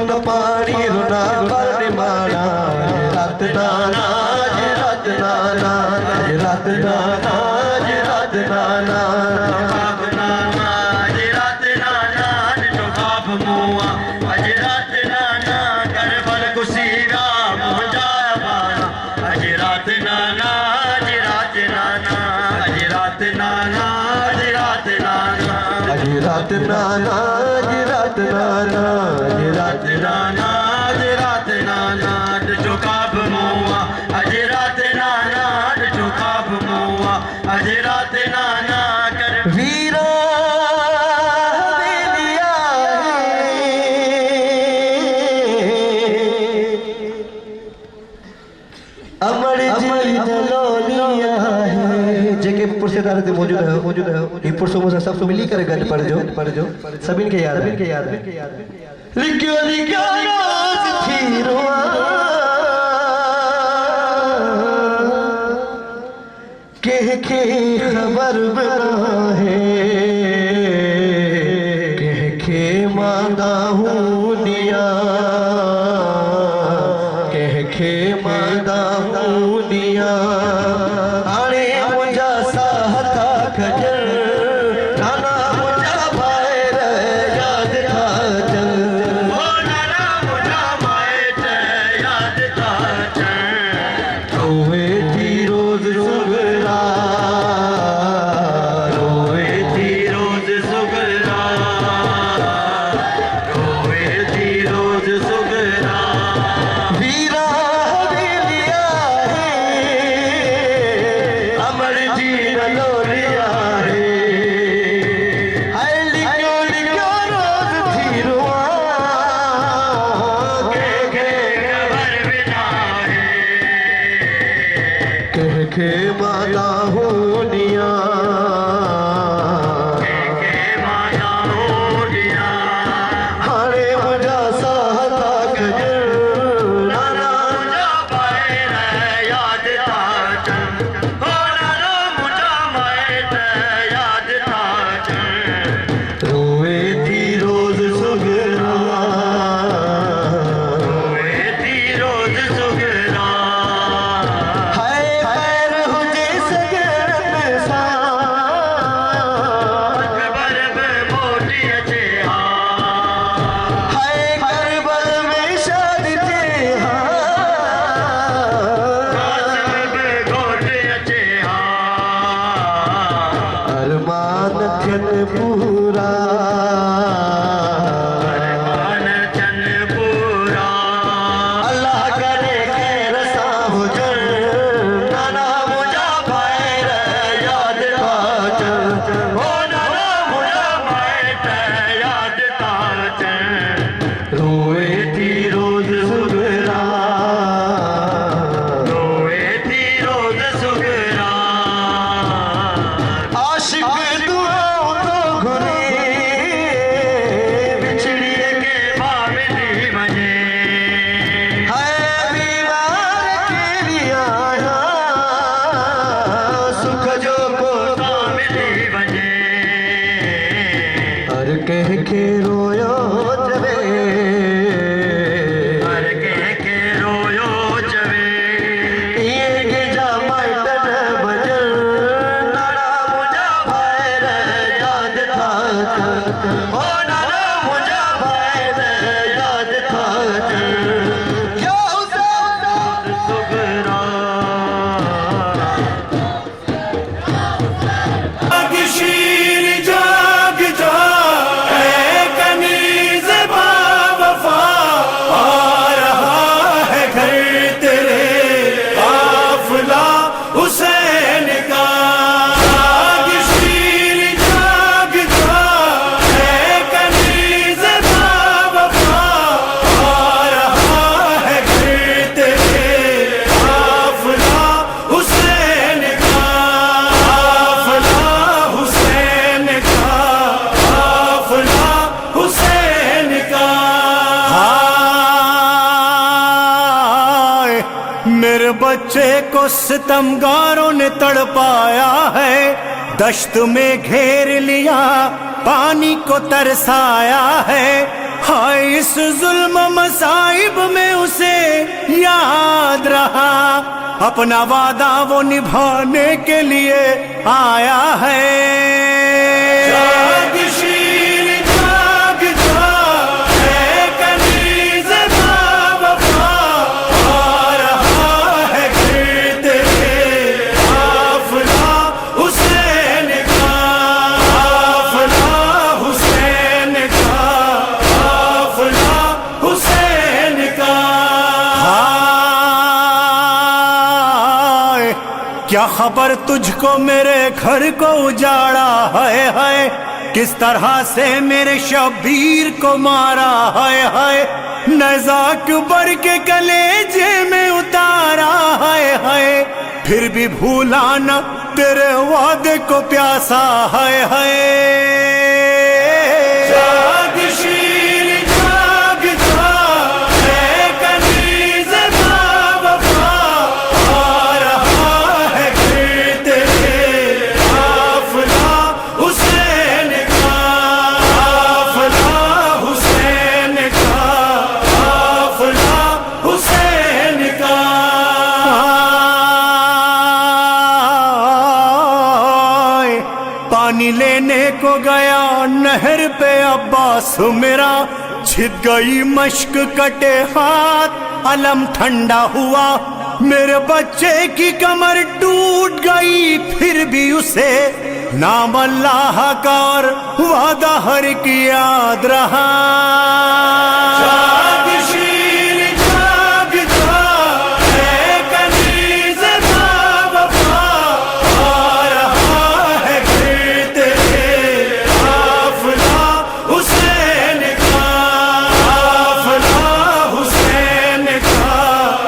बूंद पानी रुना पर माना रात नाना रात नाना रात नाना रात नाना रात नाना जो बाप मुआ अज रात नाना कर बल कुसीगा मुझा बाना अज रात नाना रात नाना रात नाना रात नाना रात नाना रात नाना रात नाना रात नाना जो काब मुआ अज रात नाना जो काब मुआ अज रात नाना कर वीरा हवेलिया अमर जी जलोलिया है जेके पुरसेदार से मौजूद है ये पुरसों में सब मिली कर गट पड़ जो सभी के याद है लिखो लिखो रोज थी रुआ के खबर बना है के मांगा हूँ दिया के मांगा हूँ दिया अरे मुझा साहता खजर नाना मुझा भाई याद था चल नाना मुझा भाई याद था चल रोए थी रोज सुगरा रोए थी रोज सुगरा रोए थी रोज सुगरा वीरा हवेलिया है अमर जी लोलिया है हाय लिखो लिखो रोज थी रुआ के खबर बिना है के माला हो दिया के माला हो दिया हरे मुझा साहता खजर नाना मुझा पाए याद था चल हो नाना मुझा माए याद था चल रोए थी रोज सुगरा रोए थी रोज सुगरा हाय पैर हुजे सगरम सा अकबर में मोटी अचे हाय करबल में शादी थे कासिम में घोट अचे अरमान थियन पूरा अरमान थियन पूरा अल्लाह करे खैर सा हुजर नाना मुझा भाई याद था चल हो नाना मुझा भाई याद था चल रोए थी रोज सुगरा रोए थी रोज सुगरा आशिक दुआओं तो घुरे बिछड़िए के मामली बने हाय बीमार के लिए आया सुख जो को मिली बने हर कह के रोयो जवे हर कह के रोयो जवे ये के जामाई तन बजर नाना मुझा भाई याद था चल ओ नाना मुझा भाई याद था चल क्या सुगरा शीर जाग जा ऐ कनीज़ बावफा आ रहा है घर तेरे काफिला हुसैन का शीर जाग जा ऐ कनीज़ बावफा आ रहा है घर तेरे काफिला हुसैन का काफिला हुसैन का काफिला हुसैन का हाय मेरे बच्चे को सितमगारों ने तड़पाया है दश्त में घेर लिया पानी को तरसाया है हाय इस जुल्म मसाइब में उसे याद रहा, अपना वादा वो निभाने के लिए आया है। जाग शीर जाग जा, है कनीज़ बावफा, आ रहा है गिरद के काफ़िला हुसैन का, काफ़िला हुसैन का, काफ़िला हुसैन का। क्या खबर तुझको मेरे घर को उजाड़ा है, किस तरह से मेरे शबीर को मारा है, नज़ा अकबर के कलेजे में उतारा है, फिर भी भूला न तेरे वादे को प्यासा है। जाग शीर जाग जा, है कनीज़ बावफा, आ रहा है गिरद के काफ़िला हुसैन का, काफ़िला हुसैन का, काफ़िला हुसैन का। पानी लेने को गया नहर पे अब्बास मेरा, छिद गई मश्क कटे हाथ, अलम ठंडा हुआ, मेरे बच्चे की कमर टूट गई, फिर भी उसे नाम अल्लाह का और वादा हर की याद रहा। जाग शीर जाग जा, है कनीज़ बावफा, आ रहा है गिरद के काफ़िला हुसैन का, काफ़िला हुसैन का,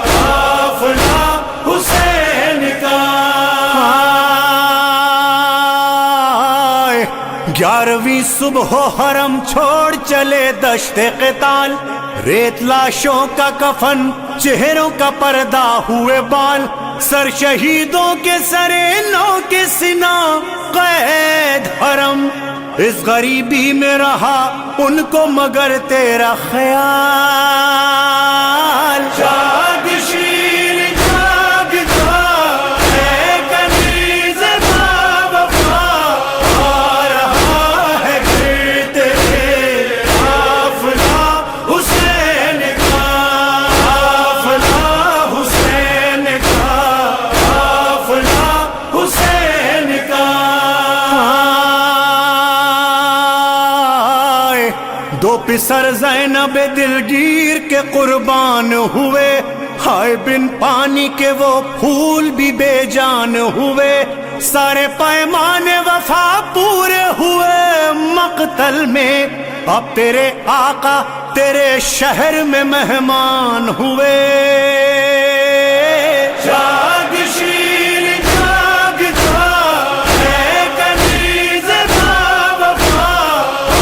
काफ़िला हुसैन का। 11वीं सुबह हरम छोड़ चले दश्ते क़िताल, रेत लाशों का कफन, चेहरों का पर्दा हुए बाल, सर शहीदों के सरे नौ के सिना कैद हरम, इस गरीबी में रहा उनको मगर तेरा ख्याल। जाग शीर जाग जा, है कनीज़ बावफा, आ रहा है गिरद के काफ़िला हुसैन का, काफ़िला हुसैन का, काफ़िला हुसैन का। दो पिसर ज़ैनब दिलगीर के कुर्बान हुए, हाय बिन पानी के वो फूल भी बेजान हुए, सारे पैमाने वफा पूरे हुए मक़तल में, अब तेरे आका तेरे शहर में मेहमान हुए। जाग शीर जाग जा, है कनीज़ बावफा,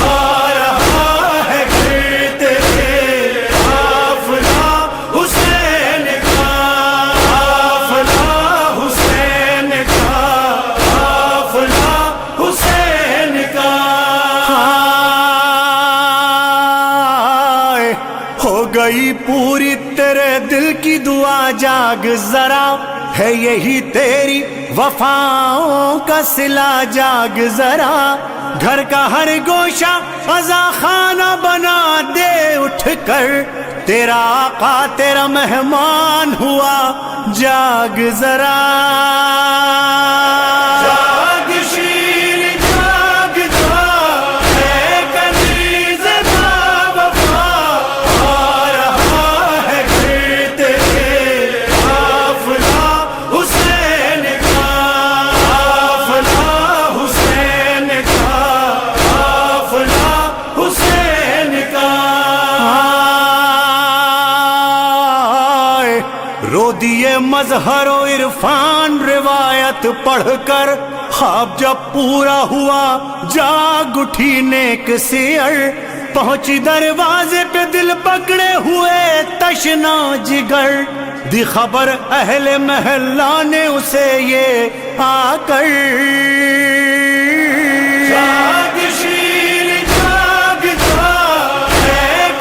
आ रहा है गिरद के काफ़िला हुसैन का, काफ़िला हुसैन का, काफ़िला हुसैन का। हो गई पूरी तेरे दिल की दुआ, जाग जरा, है यही तेरी वफाओं का सिला, जाग जरा, घर का हर गोशा अज़ा खाना बना दे उठकर, तेरा आका तेरा मेहमान हुआ, जाग जरा। जाग शीर जाग जा, है कनीज़ बावफा, आ रहा है गिरद के काफ़िला हुसैन का, काफ़िला हुसैन का, काफ़िला हुसैन का। रो दिए मजहरो इरफान रिवायत पढ़कर, ख्वाब जब पूरा हुआ जाग उठी नेक सियर, पहुंची दरवाजे पे दिल पकड़े हुए तशना जिगर, दी खबर अहले महल्ला ने उसे ये आकर। जाग शीर जाग जा, है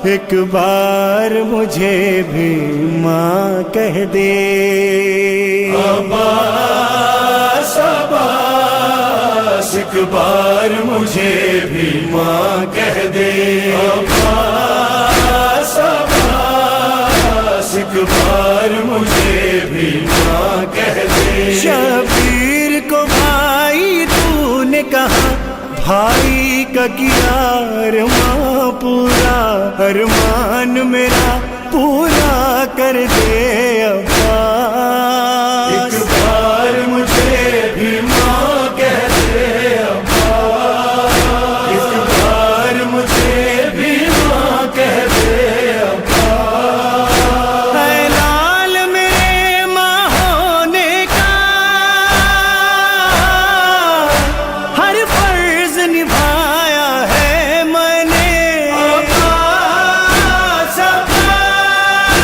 एक बार मुझे भी माँ कह दे। अब्बास अब्बास एक बार मुझे भी माँ कह दे। अब्बास अब्बास एक बार मुझे भी माँ कह दे। शबीर को भाई तूने कहा, भाई का किया अरमान पूरा, अरमान मेरा पूरा कर दे अब्बास। एक बार मुझे भी माँ कह दे अब्बास। एक बार मुझे भी माँ कह दे अब्बास। ऐ लाल मेरे माँ होने का हर फर्ज निभाया है मैंने। अब्बास अब्बास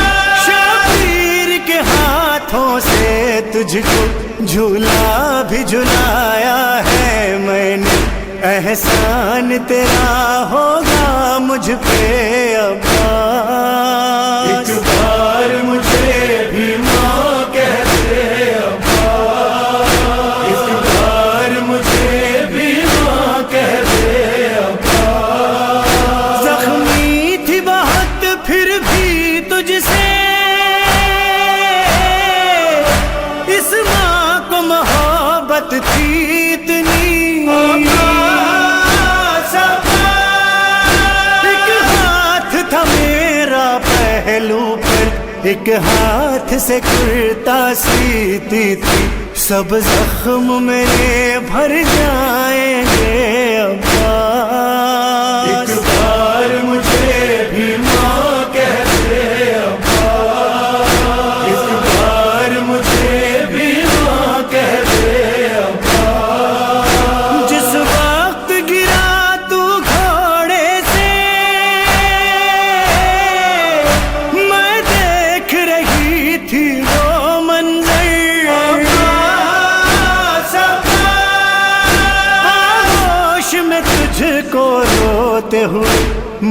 शबीर के हाथों से तुझको झूला भी झुलाया है मैंने। एहसान तेरा होगा मुझ पे अब्बास। एक बार मुझे भी माँ कह दे अब्बास। एक बार मुझे भी माँ कह दे अब्बास। जख्मी थी बहुत फिर भी तुझसे इस माँ को मोहब्बत थी इतनी। अब्बास अब्बास एक हाथ था मेरा पहलू पर, एक हाथ से कुर्ता सीती थी। सब जख्म मेरे भर जाएंगे अब्बास। एक बार मुझे भी माँ कह दे अब्बास। एक बार मुझे भी माँ कह दे अब्बास। जिस वक्त गिरा तू घोड़े से मैं देख रही थी वो मंजर। अब्बास अब्बास आगोश में तुझको रोते हुए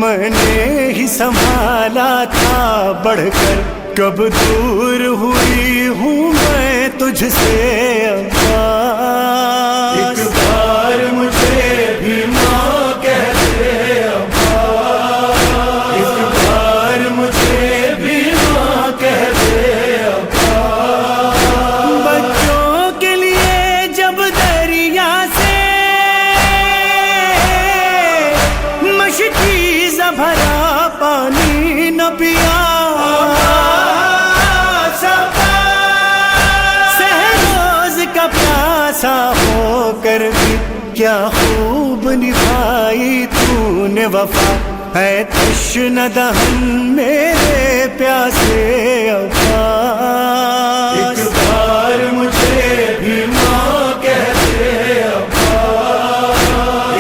मैंने ही संभाला था बढ़कर। कब दूर हुई हूँ मैं तुझसे अब्बास। एक बार मुझे भी माँ कह दे अब्बास। एक बार मुझे भी माँ कह दे अब्बास। बच्चों के लिए जब दरिया से मशकीज़ भरा पानी न पिया। अब्बास अब्बास सहरोज का प्यासा होकर भी क्या खूब निभाई तूने वफा। है तश्न दहन मेरे प्यासे अब्बास। एक बार मुझे भी माँ कह दे अब्बास।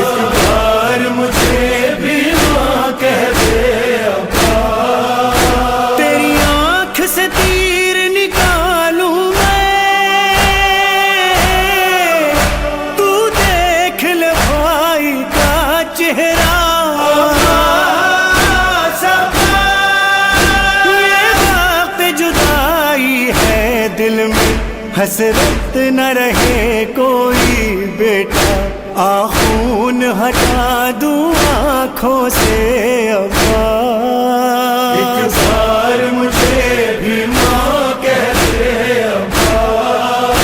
एक बार मुझे भी माँ कह दे अब्बास। तेरी आँख से तीर निकालूं मैं, तू देख ले भाई का चेहरा। अब्बास अब्बास ये वक्त जुदाई है दिल में, हसरत न रहे कोई बेटा। आँखों हटा दूं आँखों से अब्बास। एक बार मुझे भी माँ कह दे अब्बास।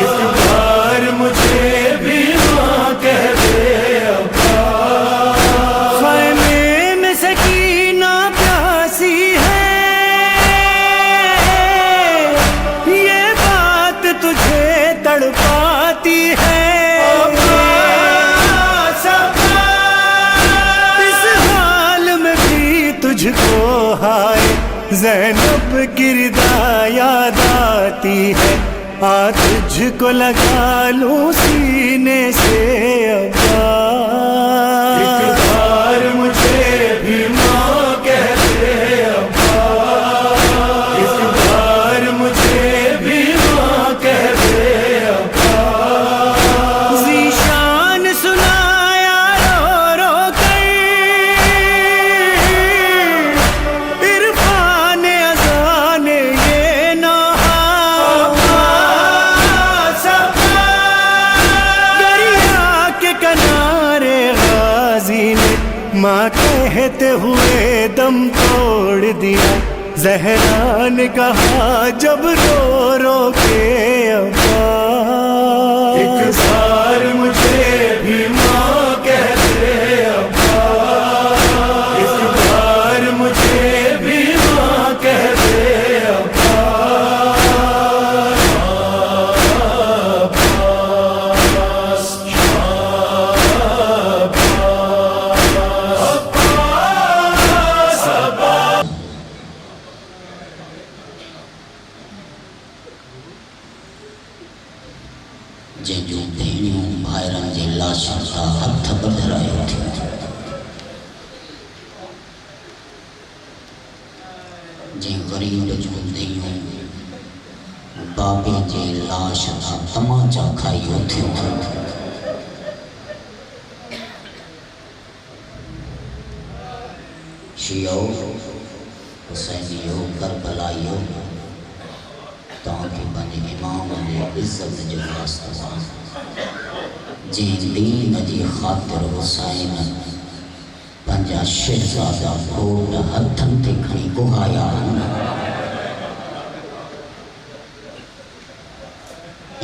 एक बार मुझे भी माँ कह दे अब्बास। ख़ैमे में सकीना प्यासी है, ये बात तुझे तड़पाती है। अब्बास अब्बास इस हाल में भी तुझको हाय ज़ैनब की रिदा याद आती है। आ तुझको लगा लूं सीने से अब्बास। एक बार मुझे भी माँ कह दे अब्बास। एक बार मुझे भी माँ कह दे अब्बास। ज़ीशान सुनाया रो रो कर माँ कहते हुए दम तोड़ दिया, ज़हरा ने कहा जब रो रो के अब्बा। एक बार मुझे भी माँ कहते अब्बा, एक बार मुझे भी माँ कहते अब्बा। जंहिंजूं भेणियूं भाइरनि जे लाशनि सां हथ ॿधारायो थियूं, जंहिं ग़रीब जूं धीअरूं बाबे जे लाश सां तमाचा खाइयो थियूं, शियो हुसैनियो करबलाइयो, तव्हांखे पंहिंजे इमाम जी इज़त जो वास्तो आहे। जंहिं दीन जी ख़ातिर हुसैन पंहिंजा शहज़ादा घोट हथनि ते खणी गुहाया आहिनि।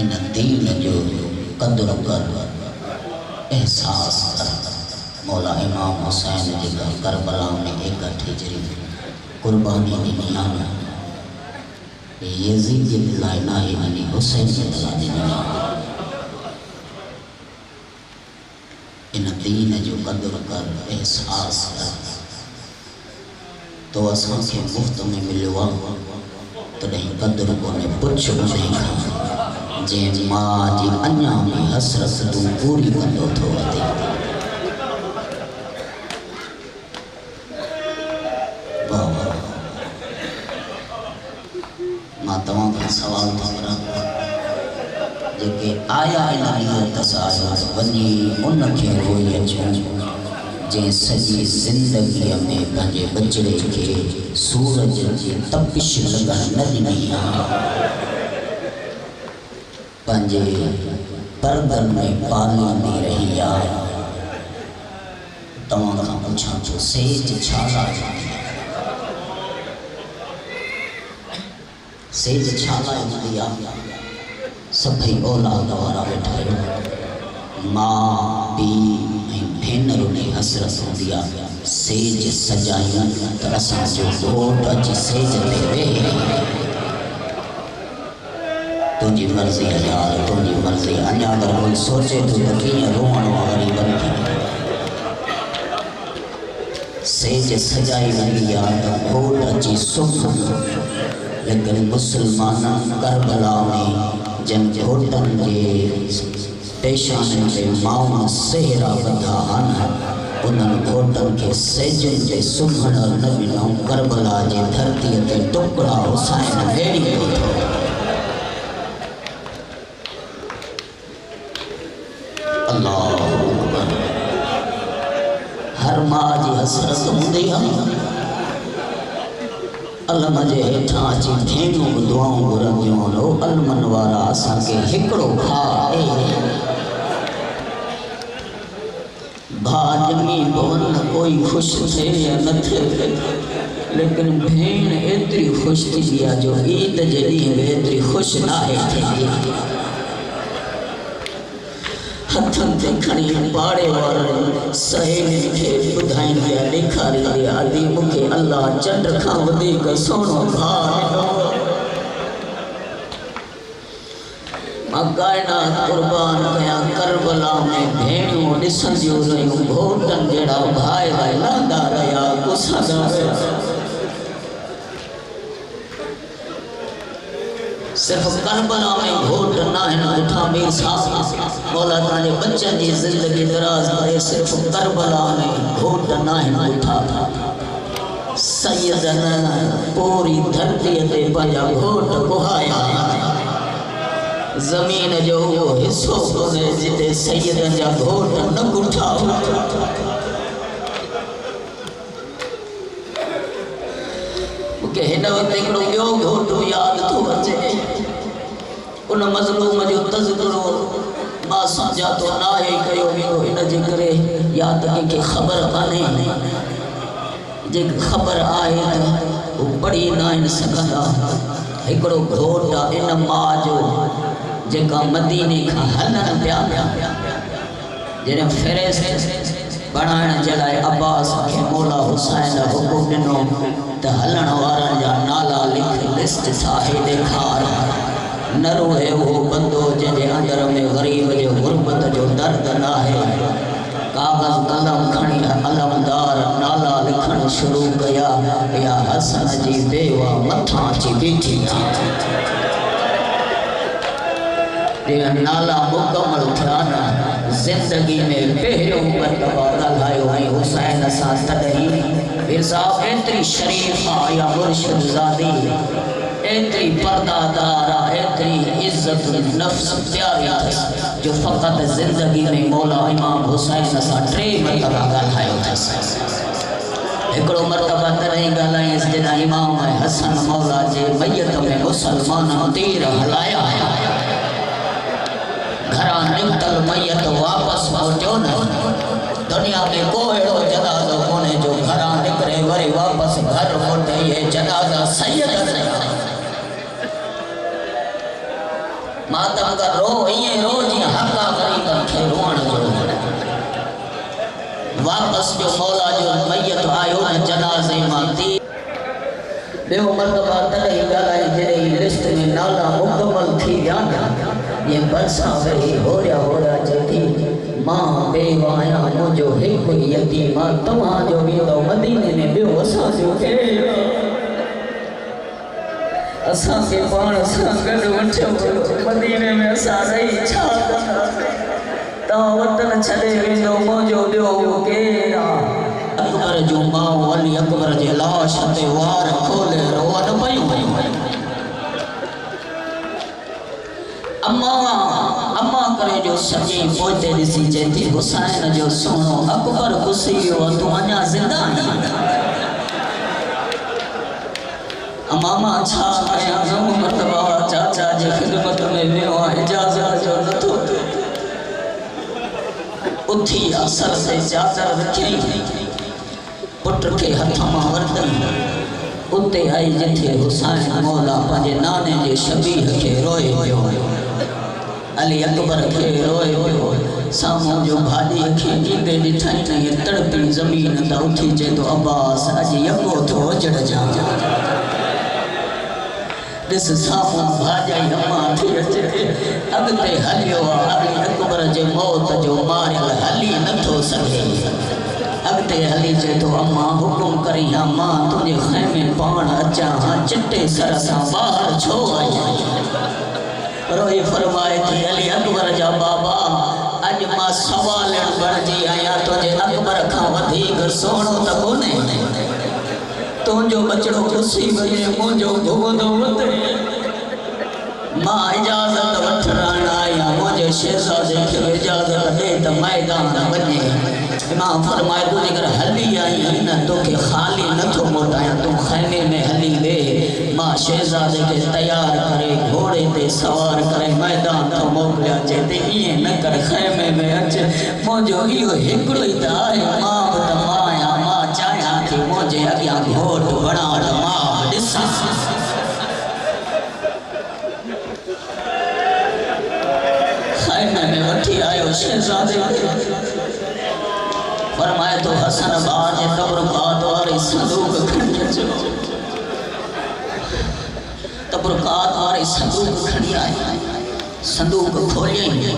इन दीन जो क़दुरु कर, एहसास कर। मौला इमाम हुसैन जेका करबला में 61 हिजरी कुर्बानी ॾिनी आहे, यज़ीद जे लाइ नाहे ॾिनी, हुसैन जे लाइ ॾिनी। इन दीन जो क़दुरु कर, एहसास कर। तो असांखे मुफ़्त में मिलियो आहे, तॾहिं क़दुरु कोन्हे। पुछ उन्हीअ खां जंहिं मां जी अञा बि हसरत तूं पूरी कंदो थो वधे। मां तव्हांखां सवाल थो करां, जेके आया इन नीयत सां आया वञी उनखे रोई अचूं, जंहिं सॼी ज़िंदगीअ में पंहिंजे बचिड़े खे सूरज जी तपिश लॻण न ॾिनी आहे, पंहिंजे परदनि में पालींदी रही आहे। तव्हांखां पुछां थो, सेज छा लाइ? सेज छा लाइ हूंदी आहे? सभई औलाद वारा वेठा आहियो, मां पीउ ऐं भेनरुनि जी हसरत हूंदी आहे। सेज सजायूं त असांजो घोट अची सेज ते वेहे। तुंहिंजी मर्ज़ी यार, तुंहिंजी मर्ज़ी। अञा अगरि कोई सोचे थो त कीअं रोअणो आहे ग़रीबनि खे, सेज सजाई वेंदी आहे त घोट अची सुख। लेकिन मुसलमान करबला में जिन घोटनि जे पेशाननि ते माउनि सेहरा बधा आहिनि, उन्हनि घोटनि खे सेजनि जे सुम्हण न ॾिनऊं। करबला जे धरतीअ ते टुकड़ा हुसैन वेड़ी पियो थो। अल्लाह हर मां जी हसरत हूंदी आहे। अलम जे हेठां अची भेणियूं दुआऊं घुरंदियूं आहिनि, अलमन वारा असांखे हिकिड़ो भाउ भाउ ॼमी पवन, कोई ख़ुशि थिए या न थिए, लेकिन भेण एतिरी ख़ुशि थींदी आहे जो ईद जे ॾींहं बि एतिरी ख़ुशि न आहे थींदी। हथनि ते खणी पाड़े वारनि सहेलियुनि खे ॿुधाईंदी आहे, ॾेखारींदी आहे, अदी मूंखे अलाह चंड खां वधीक सुहिणो भाउ ॾिनो। मां काइनात क़ुर्बान कयां, करबला में भेणियूं ॾिसंदियूं रहियूं, घोटनि जहिड़ा भाइर लहंदा रहिया, गुसंदा रहिया। सिर्फ करबला में घोट न आहिनि ॾिठा मीर साहब। मौला तव्हांजे बच्चनि जी ज़िंदगी दराज़ करे। सिर्फ करबला में घोट न आहिनि ॾिठा, सैयदनि पूरी धरतीअ ते पंहिंजा घोट गुहाया। ज़मीन जो उहो हिसो कोन्हे जिते सैयदनि जा घोट न गुठा। मूंखे हिन वक़्तु हिकिड़ो ॿियो घोट यादि थो अचे। उन मज़लूम जो तज़किरो मां सम्झा थो न आहे कयो वियो, इन जे करे या तो कंहिंखे ख़बर कान्हे जे ख़बर आहे त वो पढ़ी न आहिनि सघंदा। हिकिड़ो घोट आहे इन माउ जो जेका मदीने खां हलनि पिया जॾहिं फ़िरिस्त बणाइण जे लाइ अब्बास खे मौला हुसैन हुकुम ॾिनो त हलण वारनि जा नाला लिख लिस्ट ठाहे ॾेखार। न रोहे उहो बंदो जंहिंजे अंदर में ग़रीब जो गुरबत जो दर्द न आहे। कागज़ कलम खणी अलमदार नाला लिखण शुरू कया। या हसन जी बेवा मथां अची बीठी नाला मुकम्मल थिया न ज़िंदगी में पहिरियों मरतबा ॻाल्हायो ऐं हुसैन सां तॾहिं मिर्ज़ा एतिरी शरीफ़ आहे या मुर्शिद ज़ादी एतिरी पर्दादार आहे एतिरी इज़्ज़त नफ़्स प्यारी अथसि जो फ़क़ति ज़िंदगी में मौला इमाम हुसैन सां 3 मरतबा ॻाल्हायो अथसि। हिकिड़ो मरतबा तॾहिं ॻाल्हायसि जॾहिं इमाम हसन मौला जे मैयत में मुसलमान तीर हलाया घरां निकतल मैयत वापस पहुंचो न। दुनिया में को अहिड़ो जनाज़ो कोन्हे जो घरां निकिरे वरी वापस घर मोटे। ये जनाज़ा सैयद मातम का रो ईअं रो जीअं हक़ा ग़रीबनि खे रोअण जो। वापस जो मौला जो मैयत आयो न जनाज़े मां तीर। ॿियो मरतबा तॾहिं ॻाल्हाई जॾहिं लिस्ट में नाला मुकम्मल थी विया ये बरसा वेही होरिया चेती मां बेवा आहियां मुंहिंजो हिकु यतीम आहे तव्हांजो वेंदो मदीने में ॿियो असांजो असांखे पाण सां गॾु वठो मदीने में असां रही छा कंदासीं। तव्हां वतन छॾे वेंदो मुंहिंजो ॿियो केरु आहे। अकबर जूं माऊं अली अकबर जे लाश ते वार खोले रोअन पयूं। अम्मा अम्मा करे जो सॼे पोइते ॾिसी चएती हुसैन जो सोनो अकबर घुसी वियो आहे तूं अञा ज़िंदा आहीं। अम्मा मां छा कयां नव मरतबा चाचा जे ख़िदमत में वियो आहे इजाज़त जो नथो उथी असर ते चादर रखी पुट खे हथ मां वरितई उते आई जिथे हुसैन मौला पंहिंजे नाने जे शबीह खे रोए पियो। अली अकबर खे रोए पियो साम्हूं जो भाॼीअ खे ईंदे ॾिठई त हीअ तड़पी ज़मीन त उथी चए थो अब्बास अॼु यको थो उजड़जां। ॾिस साम्हूं भाॼाई अम्मा थी अचे अॻिते हलियो आहे। अली अकबर जे मौत जो मारियल हली नथो सघे। अॻिते हली चए थो अम्मा हुकुम करी हा मां तुंहिंजे ख़ैमे पाण अचां हा चिटे सर सां ॿाहिरि छो आई। रोई फरमाए थी अली अकबर जा बाबा अॼु मां सवालण बणिजी आहियां तुंहिंजे अकबर खां वधीक सुहिणो त कोन्हे। तुंहिंजो बचड़ो खुशी वञे मुंहिंजो भुॻंदो वधे। मां इजाज़त वठण आहियां मुंहिंजे शहज़ादे खे इजाज़त ॾे त मैदान वञे। मां फरमाए तूं जेकर हली आई न तोखे ख़ाली नथो मोटायां तूं ख़ैमे में हली वे। मां शहज़ादे खे तैयार करे घोड़े ते सवार करे मैदान थो मोकिलियां। चए ईअं न कर ख़ैमे में अच मुंहिंजो इहो हिकिड़ो ई त आहे मां बि त मां आहियां। मां चाहियां थी मुंहिंजे अॻियां घोट बणा त मां ॾिसां। ख़ैमे में वठी आयो शहज़ादे फरमाए तो हसन बाज तबरुकात वाले संदूक खणी अचो। तबरुकात वाले संदूक खणी आया। संदूक खोलियई।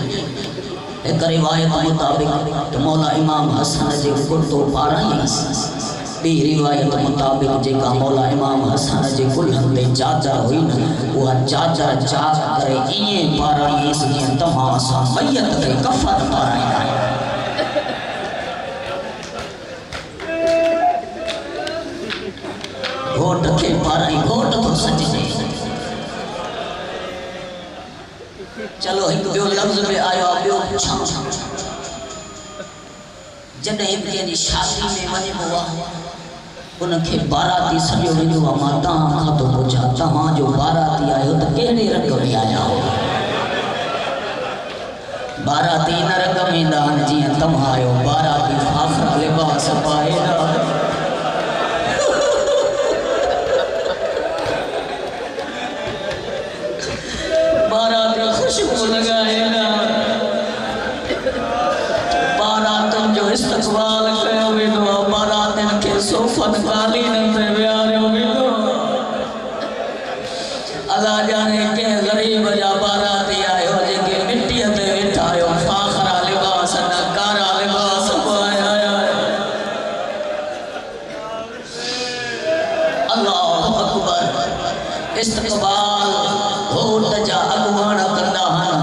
एक रिवायत मुताबिक तो मौला इमाम हसन जे कुर्तो पारायस। ॿी रिवायत मुताबिक जेका मौला इमाम हसन जे कुल्हनि ते चादर हुई न उहा चादर चाक करे ईअं पारायसि जीअं तव्हां असां मैयत खे कफ़न पाराईंदा आहियूं। घोट खे पाराई घोट तो सजजे। चलो एक ॿियो लफ़्ज़ में आयो ॿियो पुछां जॾहिं कंहिंजी शादी में वञिबो आहे उनखे बाराती सॼो वेंदो आहे। मां तव्हां खां थो पुछां तव्हां जो बाराती आहियो त कहिड़े रंग में आया हो। बाराती नरक मैदान जिया तम आयो बाराती फाखरा लिबास पाए ना बाराती खुशबू लगाए ना बारातन जो इस्तकबाल कयो वेंदो बारातन के सोफन कालीन ते विहारियो वेंदो अल्लाह जाने के गरीब जा बाराती आयो जेके मिट्टी ते वेठायो फाखरा लिबास न कारा लिबास पाया अल्लाह अकबर इस्तकबाल होत जा अगवान कंदा हन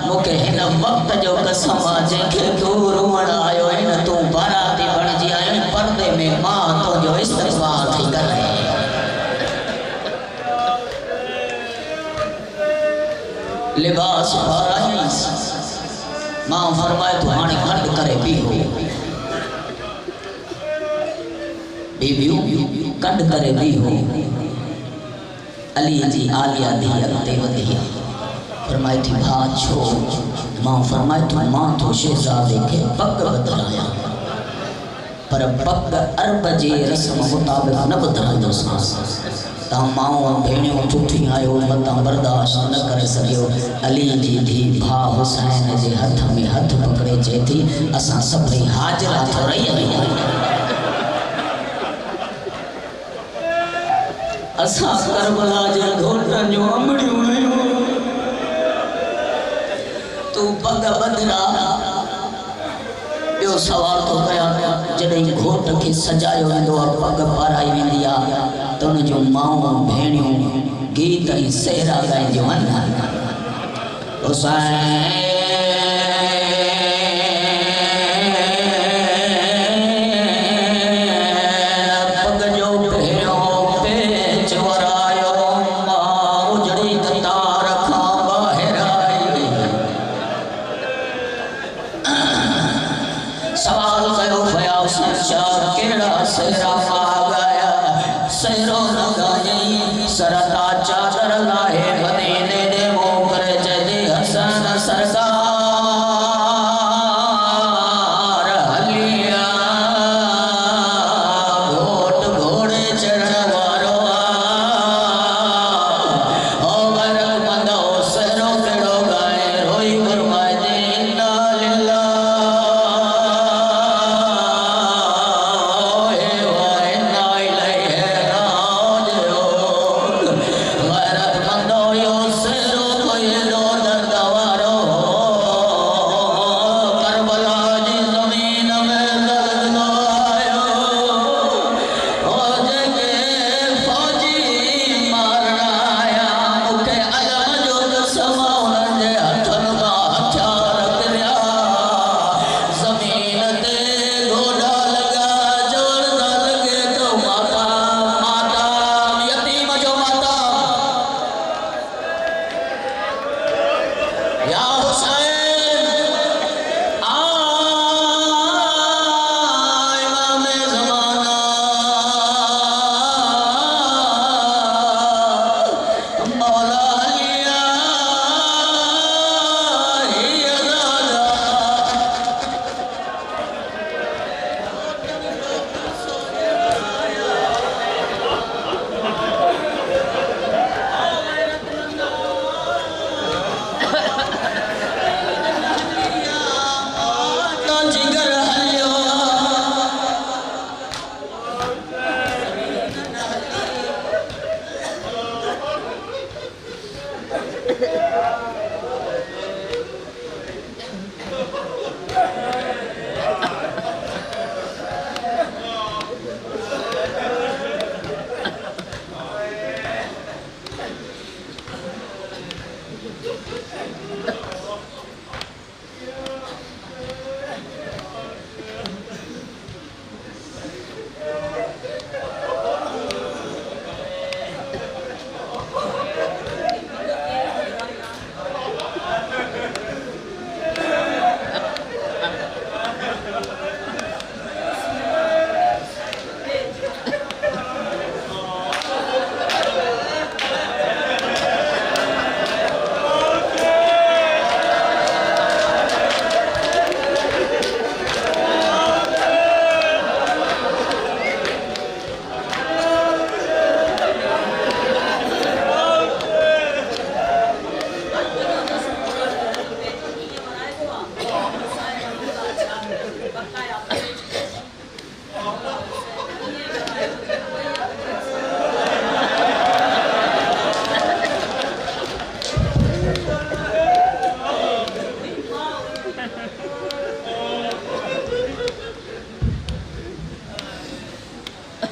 मुके हिन वक्त जो कसम जेके दूर वण आयो इन तू बाराती बण जी आयो पर्दे में मां तो जो इस्तकबाल थी करे लिबास पाराई मां फरमाए तू हाने खंड करे भी हो बीबियों कंड करे भी हो अली जी आलिया दी अगते वधिया फरमाए थी भा छो मां फरमाए तू मां तो शहजादे के पग बदलाया पर पग अरब जे रस्म मुताबिक न बदलायो सांस ता माओ भेणियों चुठी आयो मता बर्दाश्त न करे सकियो अली जी धी भा हुसैन जे हथ में हथ पकड़े चए थी असां सभई हाजरा थो रही असां करबला जे घोटन जो अमड़ियूं आहियूं तू पग बदला ॿियो सवाल तो कयां जॾहिं घोट खे सजायो वेंदो आहे पग पाराई वेंदी आहे त उन जूं माऊं भेणियूं गीत ऐं सेहरा ॻाईंदियूं आहिनि पग जो भेणियो पेच वरायो मां उजड़ी कतार खां ॿाहिरि आई सवाल कयो भया उसने चार केड़ा सेहरा मागाया सेहरो न गाई सरता चादर लाए मदीने दे मोकर जदे हसन सरकार हलिया घोट घोड़े चढ़ वारो ओ गरल बंदो सेहरो केड़ो गाए रोई फरमाए दे इन्ना लिल्लाह गैरत मंदो यो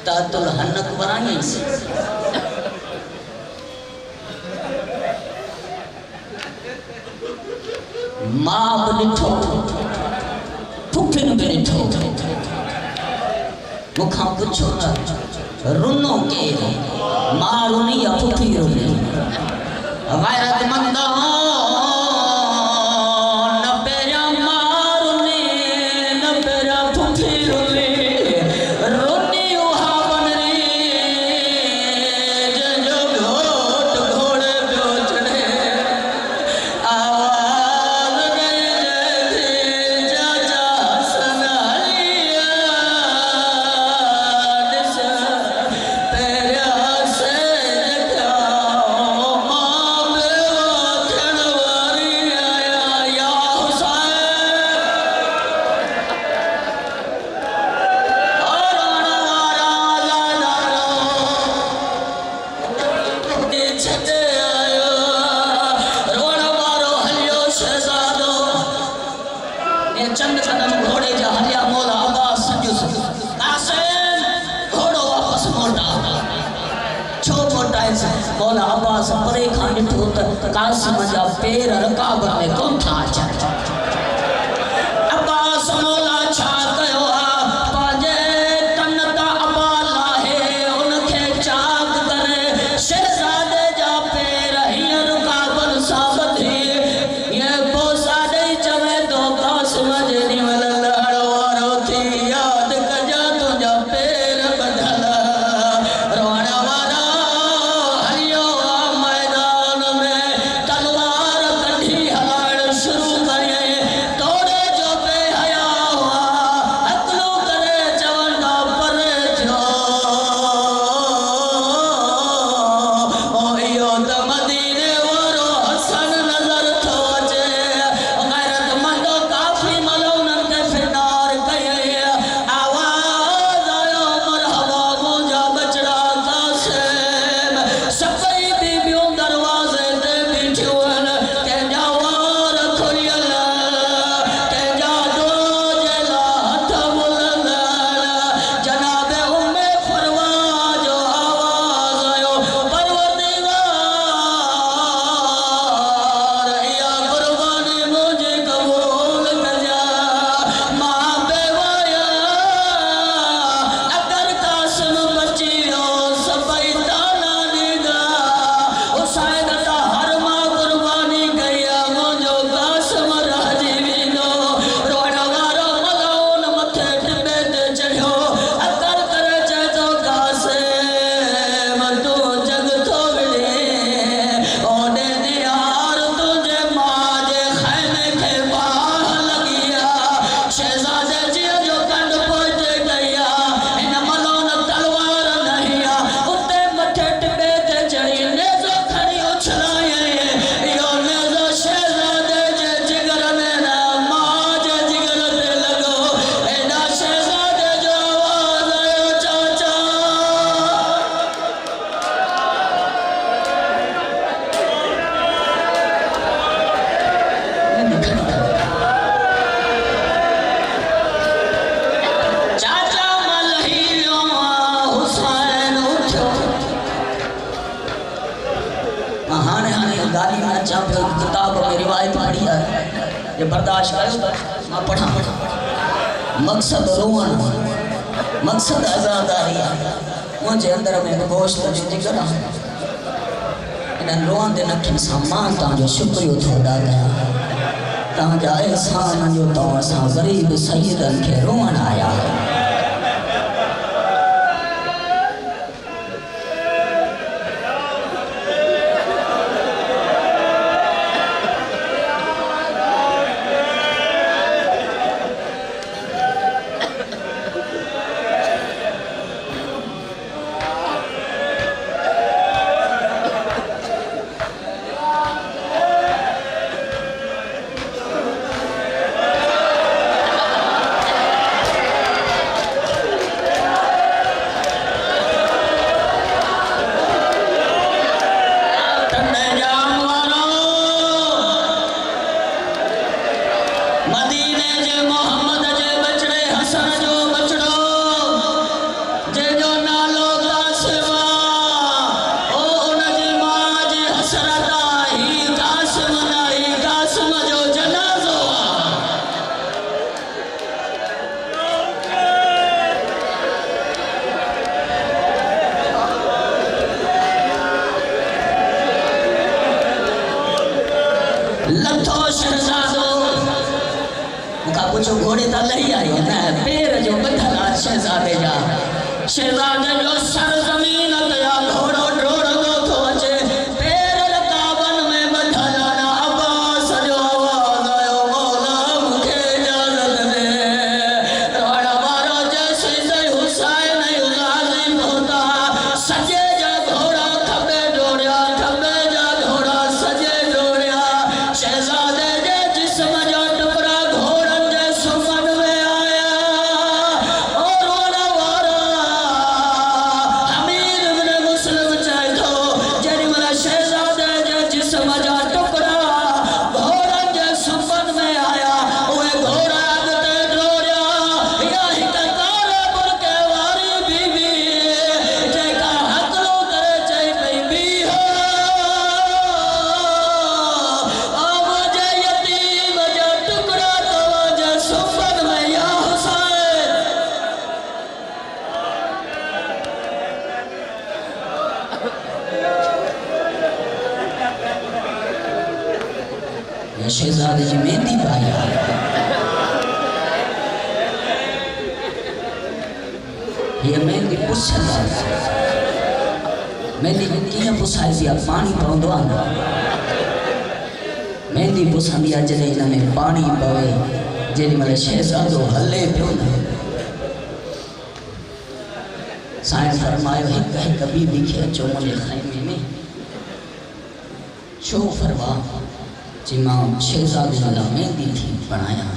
तातुल हन्नत बनाई से मां ॾिठो फुफिन बि ॾिठो मुखां पुछो न रुनो केरु मां रुनी या फुफी रुनी गैरत मंद चंद कदम घोड़े जा हलिया मौला अब्बास संजुस कासिम घोड़ो वापस मोटा छो मोटाइस मौला अब्बास परे खां ॾिठो त कासिम जा पेर रकाब में कोन था अचनि अब्बास मौला छा कयो पंहिंजे तन तां अबा लाहे उनखे चाक करे शहज़ादे जा पेर हीअं रुकाबनि सां ॿधी हीअं पोसा ॾेई चवे थो कासिम जेॾी महिल लहण वारो थी यादि कजां तुंहिंजा पेर ॿधल रोअण वारा हलियो मैदान में तलवार कढी हलाइण शुरू कयईं तोड़े जो बेहया हुआ अकलू करे चवंदा परे थियो ओ इहो त मदीने वारो हसन नज़र थो अचे गैरतमंद काफ़ी मलौननि खे फिरदार कयईं आवाज़ आयो मरहबा मुंहिंजा बचड़ा कासिम सभई बीबियूं दरवाज़े ते बीठियूं आहिनि कंहिंजा वार खुलियल कंहिंजा दोजे हथ मुलंद जनाबे उम्मे फरवा जो आवाज़ आयो परवरदिगार इहा कुर्बानी मुंहिंजी क़बूल कजां मां बेवया अगर कासिम बची वियो सभई ताना ॾींदा हुसैन त हर मां कुर्बानी कई आहे मुंहिंजो कासिम रहिजी वेंदो रोअण वारो मलौन मथे टिबे ते चढ़ियो अकर करे चए थो कासिम तूं जग थो विढ़े ओॾे दियार तुंहिंजे मां जे ख़ैमे खे बाहि लॻी आहे शहज़ादे जीअं जो कंड पोइते कई आहे हिन मलौन तलवार नहीं आहे उते मथे टिबे ते चढ़ी नेज़ो खणी उछलायईं इहो नेज़ो शहज़ादे जे जिगर में न मां जे जिगर ते लॻो एॾा शहज़ादे जो आवाज़ आयो चाचा चाचा मां लही वियो हुसैन उथियो हाणे गाली में अचां पियो किताब में रिवायत पढ़ी आहे ये बर्दाश्त कयो मां पढ़ां मक़सद रोअण मक़सद आज़ादारी आहे मुंहिंजे अंदर में गोश्त जो जिगर आहे इन्हनि रोअंदे अखियुनि सां मां तव्हांजो शुक्रियो थो अदा कयां तव्हांजा एहसान जो तव्हां सां ग़रीब सईदनि खे रोअण आया लथो शहजादो मुखा पूछो घोड़े ता लही आयो न पैर जो बधला शहजादे जा शहजादे जो सर जमीन ते आ घोड़ो डोड़ो थो अचे पैर रकाबन में बधला ना अब्बास जो आवाज आयो मौला मुखे इजाजत दे रोड़ा वारो जैसे से हुसैन गाजी होता सजे जा घोड़ा खबे डोड़िया खबे जा घोड़ा सजे डोड़िया शहजादे जे जिस्म जो टुकड़ा घोड़न जे सुमन में आया और रोड़ा वारा हमीद इब्न मुस्लिम चाहे तो जेरी मला शहजादे जे जिस्म जो टुकड़ा घोड़न जे सुमन में आया ओए घोड़ा अगते डोड़िया या हिक कारे बुरके वारी बीबी जेका हकलो करे चाहे पई बी हो अब जे यतीम जो टुकड़ा तो जे सुमन में या हुसैन या शहजादे जी मेहंदी पाया ये मेहंदी पुछंदा मेहंदी कीअं पुछाइबी आहे पाणी पवंदो आहे न मेहंदी पुछंदी आहे जॾहिं हिन में पाणी पवे जेॾी महिल शहजादो हले पियो न साईं फरमायो हिकु हिकु बीबी खे अचो मुंहिंजे ख़ैमे में छो फरवा जी मां शहजादे जे लाइ मेहंदी थी बणायां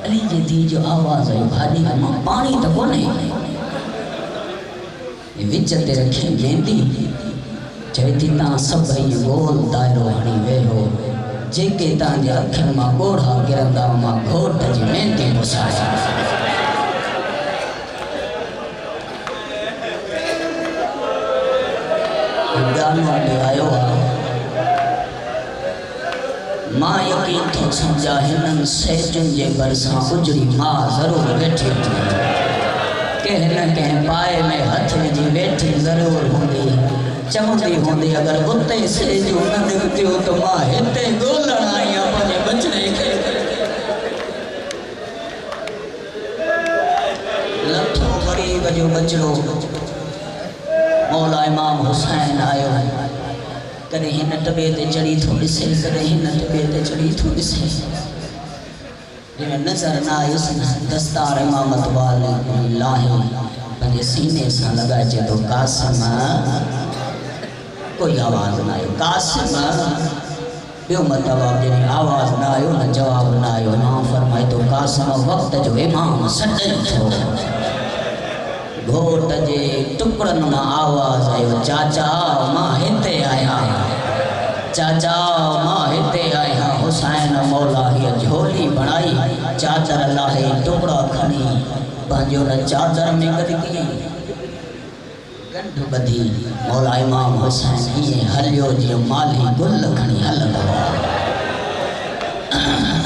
अली जे धी जो आवाज़ आयो भाॼी मां पाणी त कोन्हे विच ते रखी मेहंदी चवे थी तव्हां सभई गोल दायरो हणी वेहो जेके तव्हांजे अखियुनि मां ॻोढ़ा किरंदा मां घोट जी मेहंदी पुसाया गानो हली आयो आहे मां यकीन थो सम्झा हिननि सेजुनि जे भरिसां उजड़ी मां ज़रूरु वेठी हूंदी कंहिं न कंहिं पाए में हथ विझी वेठी ज़रूरु हूंदी चवंदी हूंदी अगरि उते सेजू न निकितियो त मां हिते ॻोल्हण आई आहियां पंहिंजे बचड़े खे लथो ग़रीब जो बचड़ो मौला इमाम हुसैन आयो कॾहिं हिन टबे ते चढ़ी थो ॾिसे कॾहिं हिन टबे ते चढ़ी थो ॾिसे जंहिंमें नज़र न आयुसि न दस्तार इमामत वाले लाहे पंहिंजे सीने सां लॻाइजे थो कासिम कोई आवाज़ न आयो कासिम ॿियो मतिलबु जॾहिं आवाज़ न आयो न जवाब न आयो इमाम फरमाए थो कासिम वक़्त जो इमाम सॾनि थो घोट जे टुकड़नि मां आवाज़ आयो चाचा मां हिते आहियां चाचा मां हिते आहियां हुसैन मौला हीअ झोली बणाई चादर लाहे टुकड़ा खणी पंहिंजो न चादर में गॾिकी गंढ ॿधी मौला इमाम हुसैन हीअं हलियो जीअं माली गुल खणी हलंदो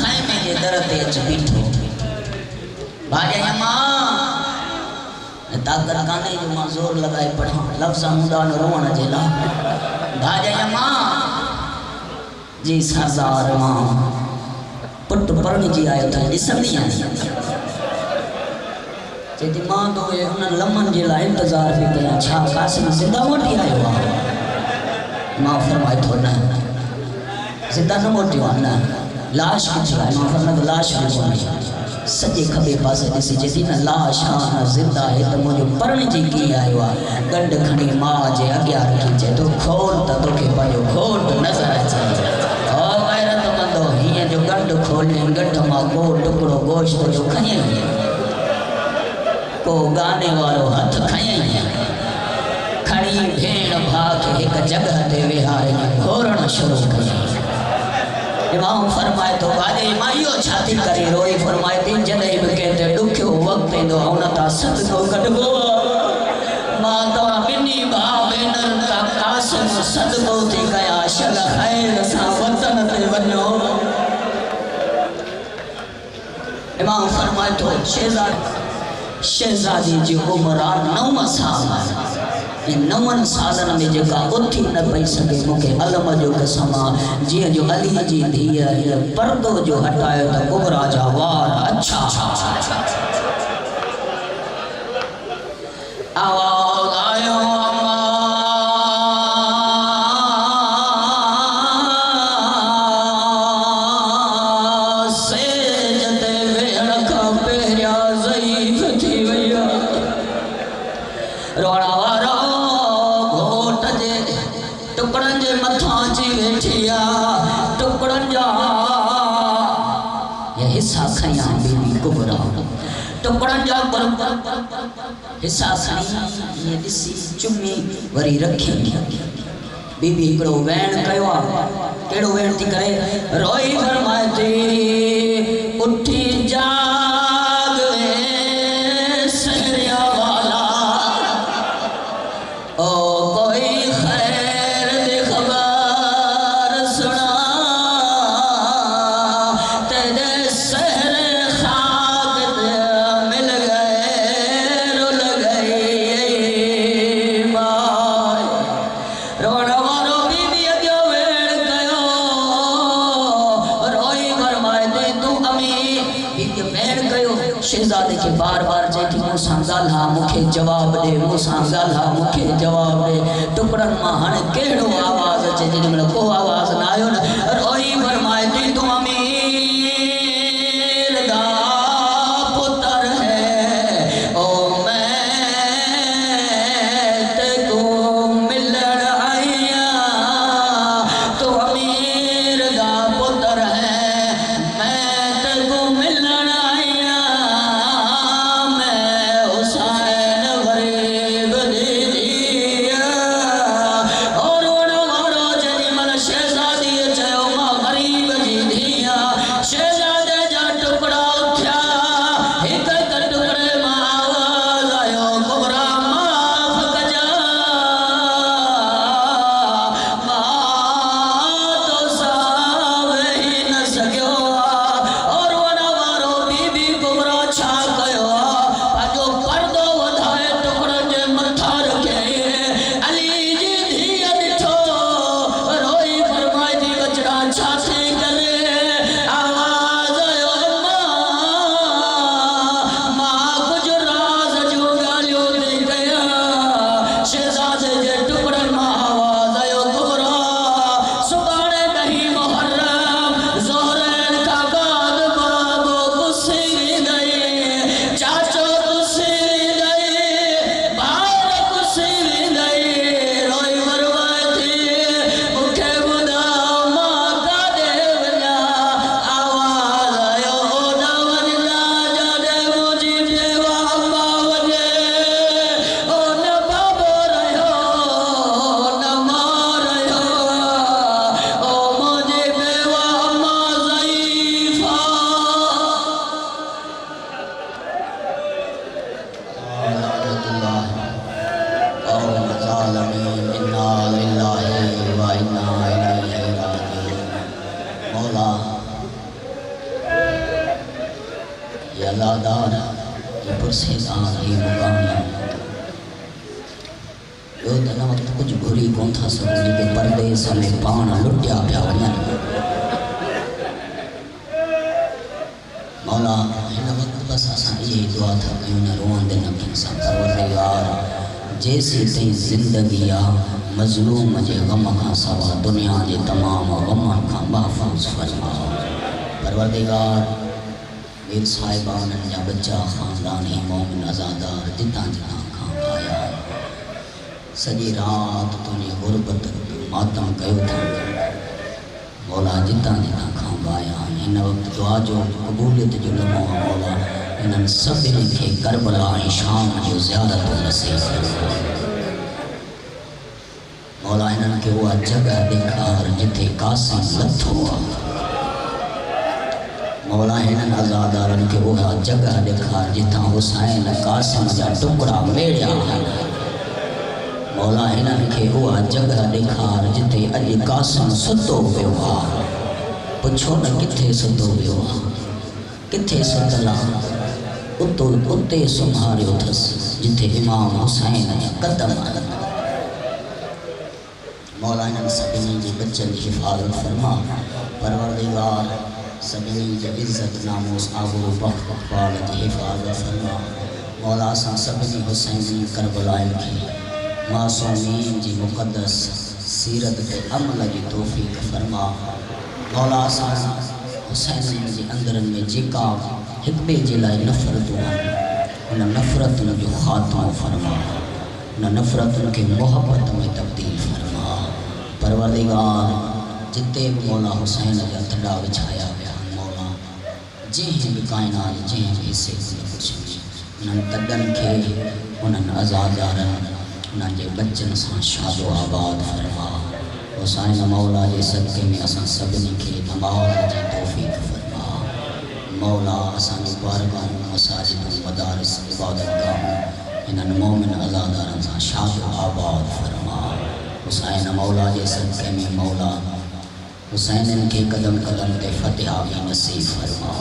ख़ैमे जे दर ते अची बीठो भाॼे मां ताकत कान्हे जो मां ज़ोर लॻाए पढ़ां लफ़्ज़ हूंदा न रोअण जे लाइ भाॼे मां जी सरदार मां पुट परिणिजी आयो त ॾिसंदी आहियां चए थी मां तो उन्हनि लम्हनि जे लाइ इंतज़ारु पई कयां छा कासिम ज़िंदा मोटी आयो आहे मां फरमाए थो न ज़िंदा न मोटियो आहे न लाश किथे आहे मां फरमाए थो लाश बि कोन्हे सॼे खॿे पासे ॾिसी चए न लाश आहे न ज़िंदा आहे त मुंहिंजो परिणिजी कीअं आयो आहे गंढ खणी माउ जे अॻियां रखी चए थो खोल त तोखे पंहिंजो घोट नज़र अचे ओ गैरतमंदो हीअं जो गंढ खोलियईं गंढ मां को टुकड़ो गोश्त जो खयईं को गाने वारो हथ खयईं खणी भेण भाउ खे हिकु जॻह ते वेहारे घोरण शुरू कयईं इमाम फरमाए तो भाॼे मां इहो छा थी करे रोई फरमाए थी जॾहिं बि कंहिं ते ॾुखियो वक़्तु ईंदो आहे उन तां सदिको कढिबो मां तव्हां ॿिन्ही भाउ भेनरुनि तां कासिम सदिको थी कयां शल ख़ैर सां वतन ते वञो इमाम फरमाए थो शहज़ादी जी उमिरि आहे 9 साल इन 9 सालन में जेका उथी न पई सके मूंखे अलम जो कसम आहे जीअं जो अली जी धीअ पर्दो जो हटायो त कुबरा जा वार अच्छा आवाज़ आयो हिस्सा खणी ये दिसी चुमी वरी रखी बीबी हिकिड़ो वैण कयो आहे कहिड़ो वैण थी करे रोई फरमाए थी उठी जाग वे सहरिया वाला ओ कोई खैर दी खबर सुना तेरे सहर खाक मिल गए रुल गई माय रोना वारो बीबी अॻियो वेड़ कयो रोई फरमाए थी तू अमी बीबी वेड़ कयो शहजादे के बार बार चई मूंसां ॻाल्हा मूंखे जवाब दे मूंसां ॻाल्हा मूंखे जवाब दे टुकड़न मां हाणे कहिड़ो आवाज़ अचे जेॾीमहिल को आवाज़ न आयो न रोई फरमाए थी तू अमीर दा पुत्र है ओ मैं तेको मिलण आया तू अमीर दा पुत्र है मैं तेको मिलण आया मैं हुसैन गरीब दी और वारो जेॾीमहिल शहज़ादी चयो मां गरीब जी धीअ शहज़ादे जा टुकड़ा उथिया हिक हिक टुकड़े मां आवाज़ आयो कुबरा माफ़ कजा मां तोसां वेही न सघियो और वारो बीबी कुबरा छा कयो पंहिंजो पर्दो वधाए टुकड़नि जे मथां रखियईं अली जी धीअ ॾिठो रोई फरमाए थी बचड़ा छा थी करे आवाज़ आयो मां कुझु राज़ जूं ॻाल्हियूं थी कयां शहज़ादे जे टुकड़नि मां आवाज़ आयो कुबरा सुभाणे 10 मुहर्रम ज़ोहरैन खां बाद बाबो गुस्सी गई चाचो गुस्सी गई भाउर गुस्सी गई रोई फरमाए थी मूंखे ॿुधायो मां काॾे वञा आवाज़ आयो न वञा जाॾे मुंहिंजी बेवा अम्मा वञे ओ न बाबो रहियो न मां रहियो ओ मुंहिंजी बेवा अम्मा ज़ईफ़ा मौला ये अल्लाहदार ये पुरसेदार ये मुकामी ॿियो त न वक़्तु कुझु घुरी कोन था सघूं जेके परदेस में पाण लुटिया पिया वञनि मौला हिन वक़्तु बसि असां इहे दुआ था कयूं न रोअंदे अखियुनि सां परवरदिगार जेसीं ताईं ज़िंदगी आहे मज़लूम जे ग़म खां सवा दुनिया जे तमामु ग़मनि खां महफ़ूज़ फरमा परवरदिगार वीर साहिबा उन्हनि जा बच्चा ख़ानदानी मोमिन अज़ादार जितां जितां खां आया सॼी राति तुंहिंजी गुरबत मातम कयो था मौला जितां जितां खां आया हिन वक़्तु दुआ जो क़बूलियत जो लम्हो आहे मौला इन्हनि सभिनी खे करबला ऐं शाम जो ज़ियारत नसीब कयो मौला इन्हनि खे उहा जॻह ॾेखार जिथे कासिम लथो आहे मौला हिननि अज़ादारनि खे उहा जॻह ॾेखार जिथां हुसैन कासिम जा टुकड़ा मेड़िया आहिनि मौला हिननि खे उहा जॻह ॾेखार जिथे अॼु कासिम सुतो पियो आहे पुछो न किथे सुतो पियो आहे किथे सुतल आहे उते सुम्हारियो अथसि जिथे इमाम हुसैन जा क़दम आहिनि मौला इन्हनि सभिनी जे बच्चनि जी हिफ़ाज़त फरमा। परवरदिगार सभिनी जे इज़्ज़त नामूस आबरू वक़्त इक़बाल जी हिफ़ाज़त फरमा। मौला असां सभिनी हुसैनी करबलाइन खे मासूमीन जी मुक़द्दस सीरत ते अमल जी तौफ़ीक़ फरमा। मौला असां हुसैननि जे अंदरनि में जेका हिक ॿिए जे लाइ नफ़रतूं आहिनि उन नफ़रतुनि जो ख़ात्मो फरमा, उन नफ़रतुनि खे मुहबत में तब्दील फरमा। परवरदिगार जिते बि मौला हुसैन जा तॾा विछाया विया आहिनि मौला जंहिं बि काइनात जंहिं बि हिसे उन्हनि तॾनि खे उन्हनि अज़ादारनि उन्हनि जे बच्चनि सां शादो आबाद फरमा। हुसैन मौला जे सदक़े में असां सभिनी खे नमाज़ जी तौफ़ीक़ फरमा। मौला असांजी बारगाहूं मसाजिदूं मदारिस इबादतगाहूं इन्हनि मोमिन अज़ादारनि सां शादो आबाद फरमा। हुसैन मौला जे सदक़े में मौला हुसैननि खे क़दम क़दम ते फ़तिहा बि नसीब फरमा।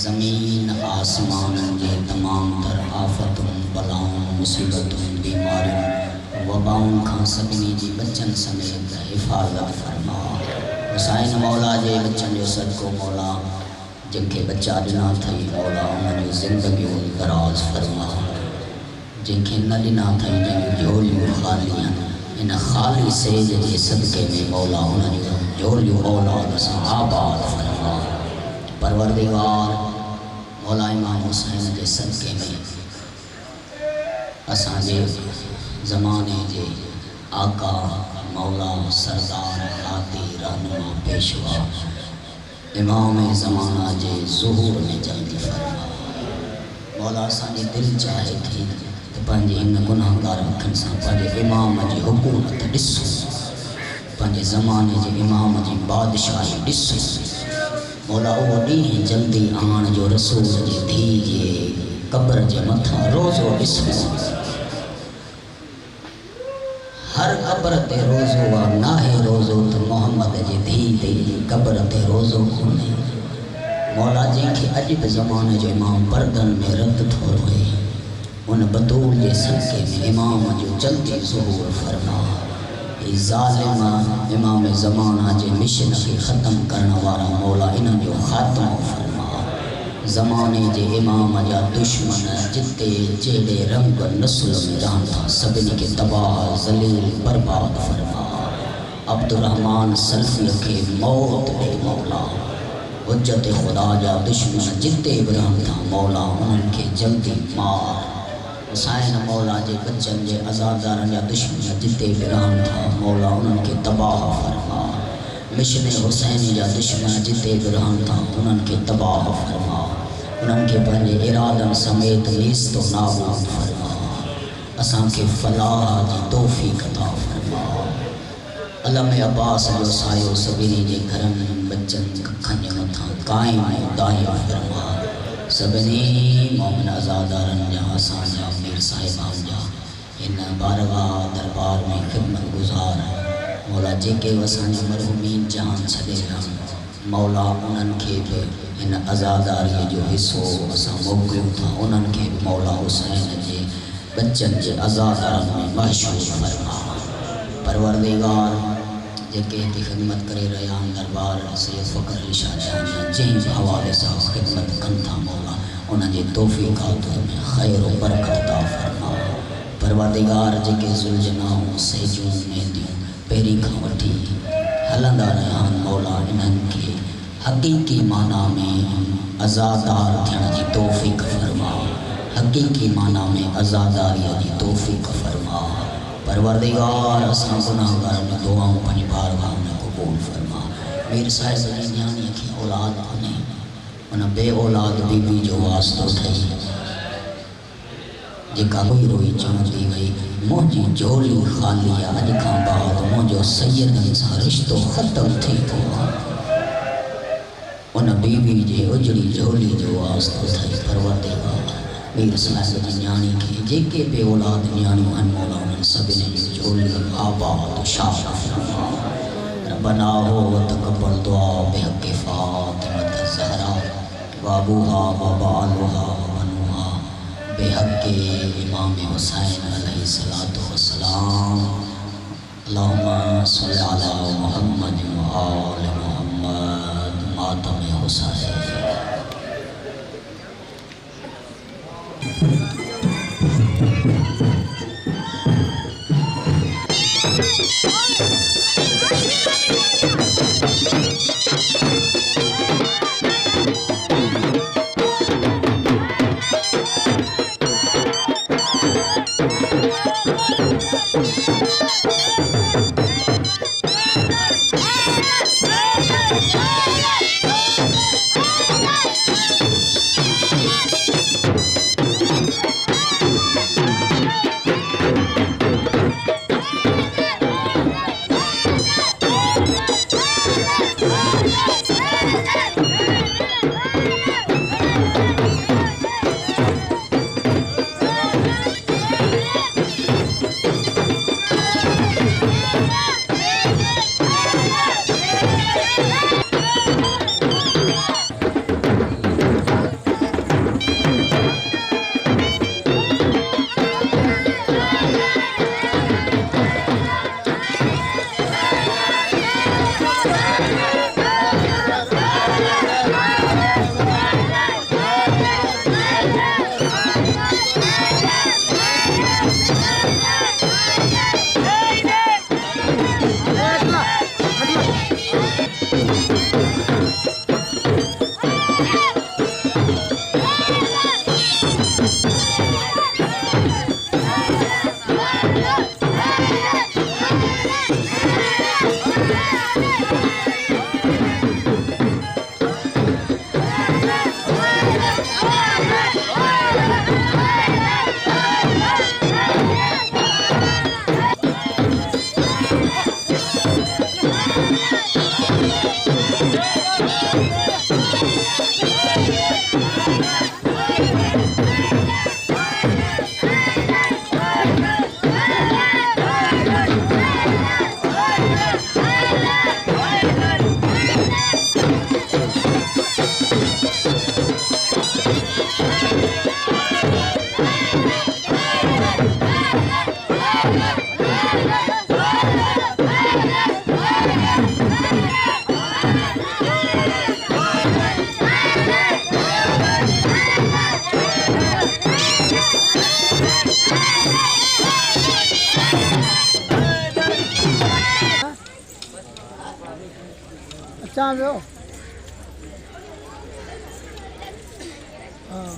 ज़मीन आसमाननि जे तमाम तर आफ़तुनि बलाउनि मुसीबतुनि बीमारियुनि वबाउनि खां सभिनी जी बच्चनि समेत हिफ़ाज़त फरमा। हुसैन मौला जे बच्चनि जो सदको मौला जिनखे बच्चा ॾिना अथई मौला उन्हनि जूं ज़िंदगियूं दराज़ फरमा। जिनखे न ॾिना अथई जंहिंजूं झोलियूं ख़ाली आहिनि इन ख़ाली सेज जे सदके में मौला उन्हनि जूं झोलियूं औलाद सां आबाद फरमा। परवरदिगार मौला इमाम हुसैन जे सदके में असांजे ज़माने जे आका मौला सरदार हादी रहनुमा पेशवा इमाम ज़माना जे ज़ुहूर में जल्दी फरमा। मौला असांजी दिलि चाहे थी त पंहिंजे हिन गुनाहगार अखियुनि सां पंहिंजे इमाम जी हुकूमत ॾिसूं, पंहिंजे ज़माने जे इमाम जी बादशाही ॾिसूं। मौला उहो ॾींहुं जल्दी आण जो रसूल जी धीउ जे क़ब्र जे मथां रोज़ो ॾिसूं। हर क़ब्र ते रोज़ो आहे नाहे रोज़ो त मोहम्मद जी धीउ ते क़ब्र ते रोज़ो कोन्हे। मौला जंहिंखे अॼु बि ज़माने जो इमाम परदनि में रत थो रोए उन बतूल जे सदके में इमाम जो जल्दी ज़ुहूर फरमा। ज़ालिम इमाम ज़माना जे मिशन खे ख़त्म करण वारा मौला इन्हनि जो ख़ात्मो फरमा। ज़माने जे इमाम जा दुश्मन जिते जहिड़े रंग नस्ल में रहनि था सभिनी खे तबाह ज़लील बर्बाद फरमा। अब्दुर्रहमान सल्फ़ी खे मौत ॾे मौला। हुज्जत ख़ुदा जा दुश्मन जिते बि रहनि था मौला उन्हनि खे जल्दी मार। हुसैन मौला जे बच्चनि जे अज़ादारनि जा दुश्मन जिते बि रहनि था मौला उन्हनि खे तबाह फरमा। मिशन हुसैन जा दुश्मन जिते बि रहनि था उन्हनि खे तबाह फरमा। उन्हनि खे पंहिंजे इरादनि समेत नीस्तो नाबूद फरमा। असांखे फलाह जी तौफ़ीक़ अता फरमा। अलम अब्बास जो सायो सभिनी जे घरनि बच्चनि कखनि जे मथां क़ाइम ऐं दाइम फरमा। सभिनी मोमिन अज़ादारनि जा असांजा मीर साहिबान जा हिन बारगाह दरबार में ख़िदमत गुज़ार मौला जेके असांजा मरहूमीन जहान छॾे विया मौला उन्हनि खे बि हिन अज़ादारीअ जो हिसो असां मोकिलियूं था। उन्हनि खे मौला हुसैन जे बच्चनि जे अज़ादारनि में महशूर फरमा। परवरदिगार जेके हिते ख़िदमत करे रहिया आहिनि दरबार सैयद फ़ख़्र अली शाह जहानिया जंहिं बि हवाले सां ख़िदमत कनि था मौला उन्हनि जे तौफ़ीक़ात में ख़ैर और बरकत अता फरमा। परवरदिगार जेके ज़ुल्जनाऊं सहजूं मेंदियूं पहिरीं खां वठी हलंदा रहिया आहिनि मौला इन्हनि खे हक़ीक़ी माना में अज़ादार थियण जी तौफ़ीक़ फरमा। हक़ीक़ी माना में अज़ादारीअ जी तौफ़ीक़ फरमा। परवरदिगार असां गुनाहगारनि जी दुआऊं पंहिंजी बारगाह में क़बूल फरमा। मीर साहिब जी न्याणीअ खे औलाद कोन्हे उन बे औलाद बीबी जो वास्तो ठही जेका रोई रोई चवंदी वई मुंहिंजी झोली ख़ाली आहे अॼु खां बाद मुंहिंजो सैयदनि सां रिश्तो ख़तमु थी वियो आहे। उन बीबी जे उजड़ी झोली जो वास्तो ठही परवरदिगार मीर साहिब जी न्याणी खे जेके बि औलाद न्याणियूं आहिनि मौला उन्हनि सभिनी जी झोली आबाद शाद फरमा। रब्बना हो तक़ब्बल दुआ बिहक़ फ़ातिमत ज़हरा वाबूहा वबालुहा वबनुहा बिहक़ इमाम हुसैन अलैहिस्सलातु वस्सलाम। अल्लाहुम्मा सल्लि अला मुहम्मद व आले मुहम्मद मातम हुसैन। अच्छा लो हाँ